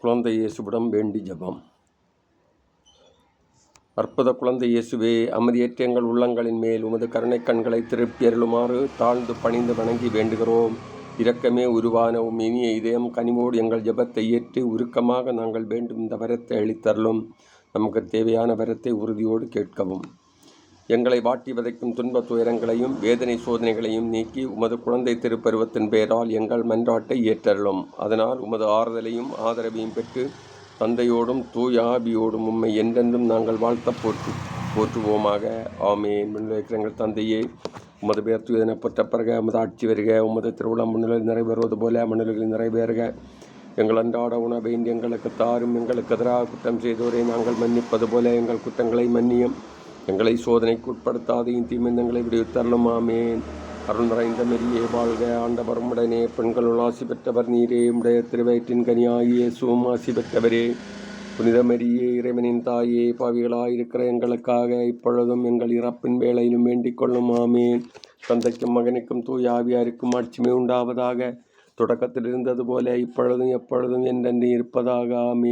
குழந்தை இயேசுவிடம் வேண்டி ஜெபம். அற்புத குழந்தை இயேசுவே, அமைதியற்ற எங்கள் உள்ளங்களின் மேல் உமது கருணை கண்களை திருப்பியருளுமாறு தாழ்ந்து பணிந்து வணங்கி வேண்டுகிறோம். இரக்கமே உருவான இனிய இதயம் கனிவோடு எங்கள் ஜெபத்தை ஏற்று உருக்கமாக நாங்கள் வேண்டும் இந்த வரத்தை அளித்தருளும். நமக்கு தேவையான வரத்தை உறுதியோடு கேட்கவும். எங்களை வாட்டி வதைக்கும் துன்ப துயரங்களையும் வேதனை சோதனைகளையும் நீக்கி உமது குழந்தை திருப்பருவத்தின் பெயரால் எங்கள் மன்றாட்டை ஏற்றருளும். அதனால் உமது ஆறுதலையும் ஆதரவையும் பெற்று தந்தையோடும் தூய ஆவியோடும் உம்மை என்றென்றும் நாங்கள் வாழ்த்த போற்றுவோமாக. ஆமேன். விண்ணுலகில் எங்கள் தந்தையே, உமது பெயர் தூயதென போற்ற பிறகு உமது ஆட்சி வருக. உமது திருவிழம் மண்ணுலகில் நிறைவேறுவது போல மண்ணுலகில் நிறைவேறுக. எங்கள் அன்றாட உணவை எங்களுக்கு தாரும். எங்களுக்கு எதிராக குற்றம் செய்தோரை நாங்கள் மன்னிப்பது போல எங்கள் குற்றங்களை மன்னியும். எங்களை சோதனைக்கு உட்படுத்தாதையும் தீமைந்தங்களை விடுவித்தருளும். ஆமேன். அருள் நிறைந்த மரியே வாழ்க, ஆண்டவர் உடனே பெண்களுள் ஆசி பெற்றவர் நீரே. உடைய திருவயிற்றின் கனியாகிய இயேசுவும் ஆசி பெற்றவரே. புனித மரியே, இறைவனின் தாயே, பாவிகளாயிருக்கிற எங்களுக்காக இப்பொழுதும் எங்கள் இறப்பின் வேளையிலும் வேண்டிக் கொள்ளும். ஆமேன். தந்தைக்கும் மகனுக்கும் தூய ஆவியாருக்கும் ஆட்சிமை உண்டாவதாக. தொடக்கத்தில் இருந்தது போல இப்பொழுதும் எப்பொழுதும் என்றென்று இருப்பதாக. ஆமேன்.